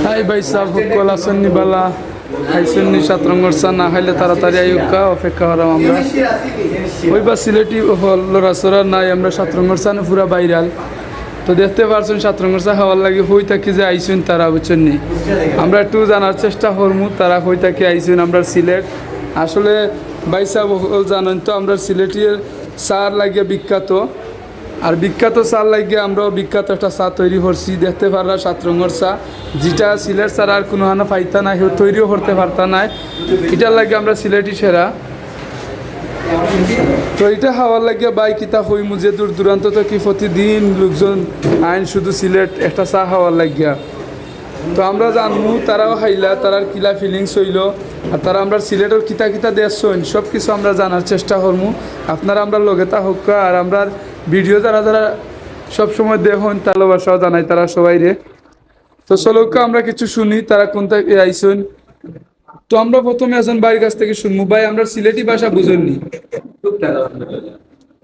High ভাই সাহেব হুকল আসেননি বালা আইসেননি সাতরঙ্গর চা না খাইলে তাড়াতাড়ি আইকা অপেক্ষা করাম আমরা ওই বা সিলেটি লড়াচড়া নাই আমরা সাতরঙ্গর চা পুরা বাইরাল তো দেখতে পারছেন সাতরঙ্গর চা খাওয়ার লাগে হই থাকি যে আইসুন তারা বুঝছেন নি আমরা একটু জানার চেষ্টা করমু তারা হই থাকি আইসুন আমরা সিলেট আসলে ভাই সাহেব জানেন তো আমরা সিলেটের চার লাগিয়ে বিখ্যাত আর বিখ্যাত চা লাগিয়ে আমরাও বিখ্যাত একটা চা তৈরি করছি দেখতে পাররা সাতরঙ্গর চা যেটা সিলেট ছাড়া আর কোনো হানা পাইতা নাই কেউ তৈরিও করতে পারতা নাই এটার লাগে আমরা সিলেটি সেরা তো এটা খাওয়ার লাগে বাই কিতা হইমু যে দূর দূরান্ত থেকে প্রতিদিন লোকজন আইন শুধু সিলেট একটা চা খাওয়ার লাগিয়া তো আমরা জানমু তারাও খাইলা তারার কিলা ফিলিংস হইল আর তারা আমরা সিলেটের কিতা কিতা দেশ হইন সব কিছু আমরা জানার চেষ্টা করমু আপনারা আমরা লগেতা হোক আর আমরা ভিডিও যারা যারা সবসময় দেখুন ভালোবাসাও জানাই তারা সবাই রে তো চলুক আমরা কিছু শুনি তারা কোন থেকে আইসুন তো আমরা প্রথমে একজন ভাইয়ের কাছ থেকে শুনবো ভাই আমরা সিলেটি ভাষা বুঝেননি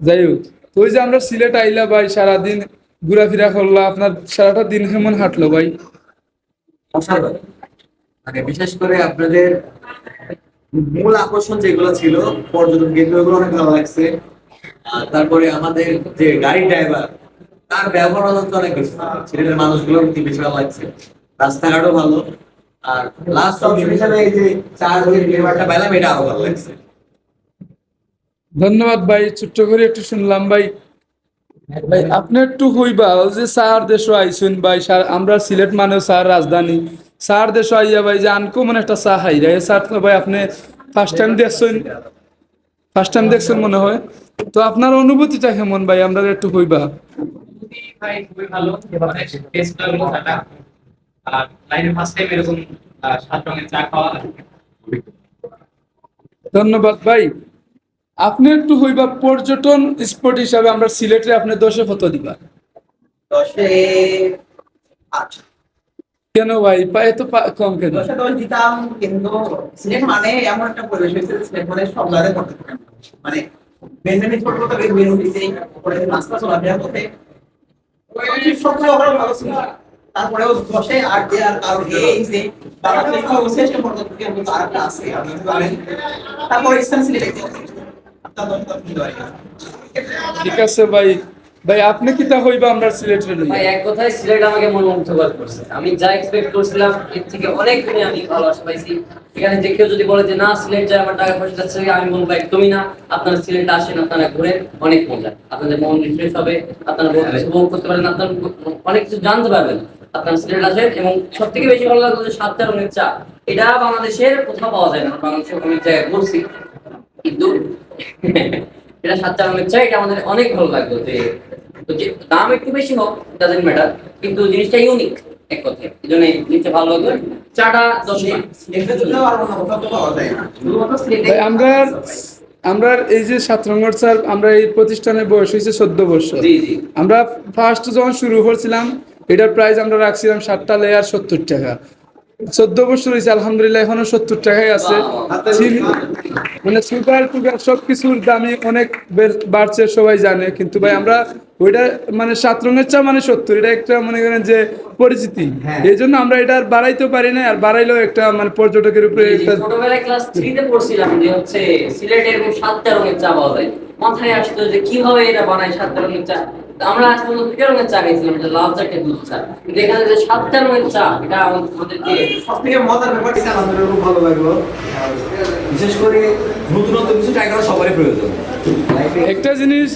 যাই হোক তো ওই যে আমরা সিলেট আইলা ভাই সারাদিন ঘোরাফেরা করলা আপনার সারাটা দিন কেমন হাঁটলো ভাই অসাধারণ মানে বিশেষ করে আপনাদের মূল আকর্ষণ যেগুলো ছিল পর্যটন কেন্দ্রগুলো অনেক ভালো লাগছে আর তারপরে আমাদের যে গাড়ি ড্রাইভার তার ব্যবহার অত্যন্ত অনেক বেশি সিলেটের মানুষগুলো বেশি ভালো লাগছে রাস্তাঘাটও ভালো আর লাস্ট অপশন হিসাবে এই যে চার ফ্লেভারটা পেলাম এটা আরো ভালো লাগছে ধন্যবাদ ভাই ছোট্ট করে একটু শুনলাম ভাই ভাই আপনি একটু হইবা ওই যে সার দেশ আইসুন ভাই আমরা সিলেট মানে সার রাজধানী সার দেশ আইয়া ভাই যে আনকমন একটা চা খাই রে স্যার তো ভাই আপনি ফার্স্ট টাইম দেখছেন মনে হয় তো আপনার অনুভূতিটা কেমন ভাই আমরা একটু হইবা ভাই খুবই ভালো মানে টেস্ট হলো চাটা আর লাইফে ফার্স্ট টাইম এরকম সাত রঙের চা খাওয়া ধন্যবাদ ভাই আপনি একটু হইবা পর্যটন স্পট হিসাবে আমরা সিলেটে আপনি 10-এ কত দিবা 10-এ 8 কেন ভাই এত কম কেন 10-এ 10 দিতাম কিন্তু সিলেট মানে এমন একটা পরিবেশ হয়েছে সিলেট মানে সব জায়গায় করতে পারেন মানে মেনটেন ছোট ছোট মেনু দিতে পরে নাস্তা চলাফেরা করতে ওই সবচেয়ে ভালো ছিল তারপরেও 10-এ 8 দেওয়ার কারণ এই যে বাংলাদেশ অবশেষে পর্যটকের মতো আরেকটা আছে আপনি জানেন তারপরে ইসলাম সিলেটে ঠিক আছে ভাই ভাই আপনি কি তা হইবা আমরা সিলেটের লই ভাই এক কথায় সিলেট আমাকে মনোমুগ্ধকর করছে আমি যা এক্সপেক্ট করছিলাম এর থেকে অনেক গুণে আমি ভালোবাসা পাইছি এখানে যে কেউ যদি বলে যে না সিলেট যায় আমার টাকা পয়সা যাচ্ছে আমি বলবো একদমই না আপনারা সিলেট আসেন আপনারা ঘুরেন অনেক মজা আপনাদের মন রিফ্রেশ হবে আপনারা বহুত কিছু উপভোগ করতে পারেন আপনারা অনেক কিছু জানতে পারবেন আপনারা সিলেট আসেন এবং সব থেকে বেশি ভালো লাগলো যে সাতটা রঙের চা এটা বাংলাদেশের কোথাও পাওয়া যায় না বাংলাদেশের অনেক জায়গায় ঘুরছি কিন্তু এটা সাতটা রঙের চা এটা আমাদের অনেক ভালো লাগলো যে তো যে দাম একটু বেশি হোক ডাজন্ট ম্যাটার কিন্তু জিনিসটা ইউনিক এক কথায় এই জন্য জিনিসটা ভালো লাগলো চাটা 10 ভাই আমরা এই যে সাতরঙ্গর স্যার আমরা এই প্রতিষ্ঠানের বয়স হয়েছে 14 বছর জি জি আমরা ফার্স্ট যখন শুরু করছিলাম এটার প্রাইস আমরা রাখছিলাম 7টা লেয়ার 70 টাকা 14 বছর হয়েছে আলহামদুলিল্লাহ এখনো 70 টাকাই আছে মানে সুগার টুগার সবকিছুর দামই অনেক বাড়ছে সবাই জানে কিন্তু ভাই আমরা ওইটা মানে 7 রঙের চা মানে 70 এটা একটা মনে করেন যে পরিচিতি এই জন্য আমরা এটা আর বাড়াইতে পারি না আর বাড়াইলেও একটা মানে পর্যটকের উপরে একটা ছোটবেলায় ক্লাস 3 তে পড়ছিলাম যে হচ্ছে সিলেটে এরকম সাতটা রঙের চা পাওয়া যায় মাথায় আসতো যে কিভাবে এটা বানায় সাতটা রঙের চা আমরা আজ পর্যন্ত 2 রঙের চা খাইছিলাম এটা লাল চা দুধ চা কিন্তু এখানে যে সাতটা রঙের চা এটা আমাদের যে সবথেকে মজার ব্যাপারটা আমাদের খুব ভালো লাগলো বিশেষ করে নতুনত্ব কিছু ট্রাই করা সবারই প্রয়োজন একটা জিনিস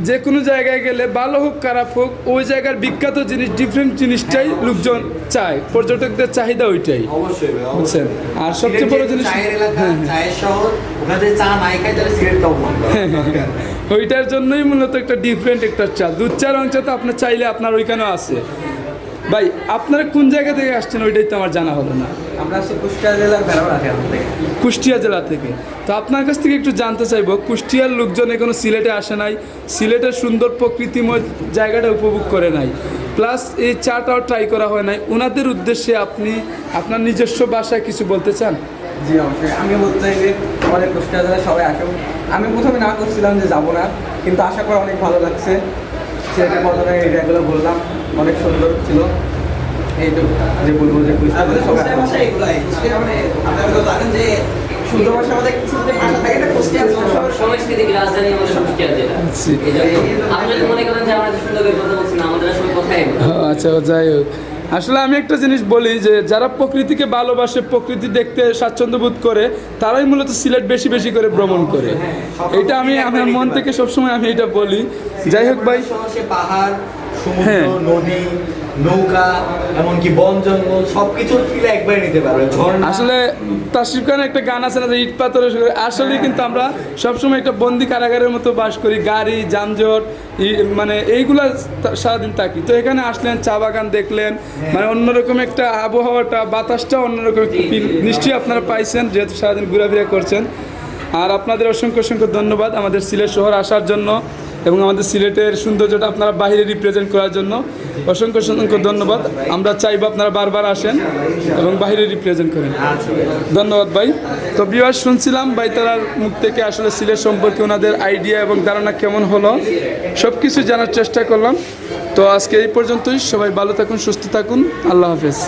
যে কোনো জায়গায় গেলে ভালো হোক খারাপ হোক ওই জায়গার বিখ্যাত জিনিস ডিফারেন্ট জিনিসটাই লোকজন চায় পর্যটকদের চাহিদা ওইটাই অবশ্যই বুঝছেন আর সবচেয়ে বড় জিনিস চায়ের এলাকা চায়ের শহর ওখানে যদি চা নাই খাই তাহলে সিগারেট খাবো ওইটার জন্যই মূলত একটা ডিফারেন্ট একটা চা দুধ চা রং চা তো আপনার চাইলে আপনার ওইখানেও আছে ভাই আপনারা কোন জায়গা থেকে আসছেন ওইটাই তো আমার জানা হলো না আমরা আসছি কুষ্টিয়া জেলার বেড়াবাড়া কুষ্টিয়া জেলা থেকে তো আপনার কাছ থেকে একটু জানতে চাইবো কুষ্টিয়ার লোকজন এখনো সিলেটে আসে নাই সিলেটের সুন্দর প্রকৃতিময় জায়গাটা উপভোগ করে নাই প্লাস এই চাটাও ট্রাই করা হয় নাই ওনাদের উদ্দেশ্যে আপনি আপনার নিজস্ব ভাষায় কিছু বলতে চান জি অবশ্যই আমি বলতে চাই যে আমাদের কুষ্টিয়া জেলায় সবাই আসুন আমি প্রথমে না করছিলাম যে যাবো না কিন্তু আশা করা অনেক ভালো লাগছে সিলেটের প্রথমে এরিয়াগুলো বললাম অনেক সুন্দর ছিল। এই তো যে বলবো যে আমাদের কুষ্টিয়ার ভাষা এগুলাই। কুষ্টিয়া মানে আপনারা তো জানেন যে সুন্দর ভাষা আমাদের কিছু যে ভাষা থাকে না, কুষ্টিয়া সাংস্কৃতিক রাজধানী আমাদের কুষ্টিয়া জেলা। জি। এই জন্য আপনি যদি মনে করেন যে আমরা যে সুন্দর করে কথা বলছি না, আমাদের আসলে কথাই বলি। আচ্ছা যাই হোক, আসলে আমি একটা জিনিস বলি যে যারা প্রকৃতিকে ভালোবাসে, প্রকৃতি দেখতে স্বাচ্ছন্দ্য বোধ করে, তারাই মূলত সিলেট বেশি বেশি করে ভ্রমণ করে। এটা আমি আমার মন থেকে সবসময় আমি এটা বলি। যাই হোক ভাই, সে পাহাড়, হ্যাঁ। সমুদ্র, নদী, নৌকা, এমনকি বন জঙ্গল সবকিছুর ফিল একবারে নিতে পারবে। ঝর্ণা আসলে তাসরিফ খানের একটা গান আছে না যে ইট পাথরের সুরে, আসলে কিন্তু আমরা সবসময় একটা বন্দি কারাগারের মতো বাস করি, গাড়ি যানজট মানে এইগুলা সারাদিন থাকি। তো এখানে আসলেন, চা বাগান দেখলেন, মানে অন্যরকম একটা আবহাওয়াটা, বাতাসটা অন্যরকম একটা ফিল নিশ্চয়ই আপনারা পাইছেন যেহেতু সারাদিন ঘোরাফেরা করছেন। আর আপনাদের অসংখ্য অসংখ্য ধন্যবাদ আমাদের সিলেট শহর আসার জন্য এবং আমাদের সিলেটের সৌন্দর্যটা আপনারা বাইরে রিপ্রেজেন্ট করার জন্য অসংখ্য অসংখ্য ধন্যবাদ। আমরা চাইবো আপনারা বারবার আসেন এবং বাইরে রিপ্রেজেন্ট করেন। ধন্যবাদ ভাই। তো ভিউয়ার্স, শুনছিলাম ভাই তারার মুখ থেকে আসলে সিলেট সম্পর্কে ওনাদের আইডিয়া এবং ধারণা কেমন হলো সব কিছু জানার চেষ্টা করলাম। তো আজকে এই পর্যন্তই। সবাই ভালো থাকুন, সুস্থ থাকুন। আল্লাহ হাফেজ।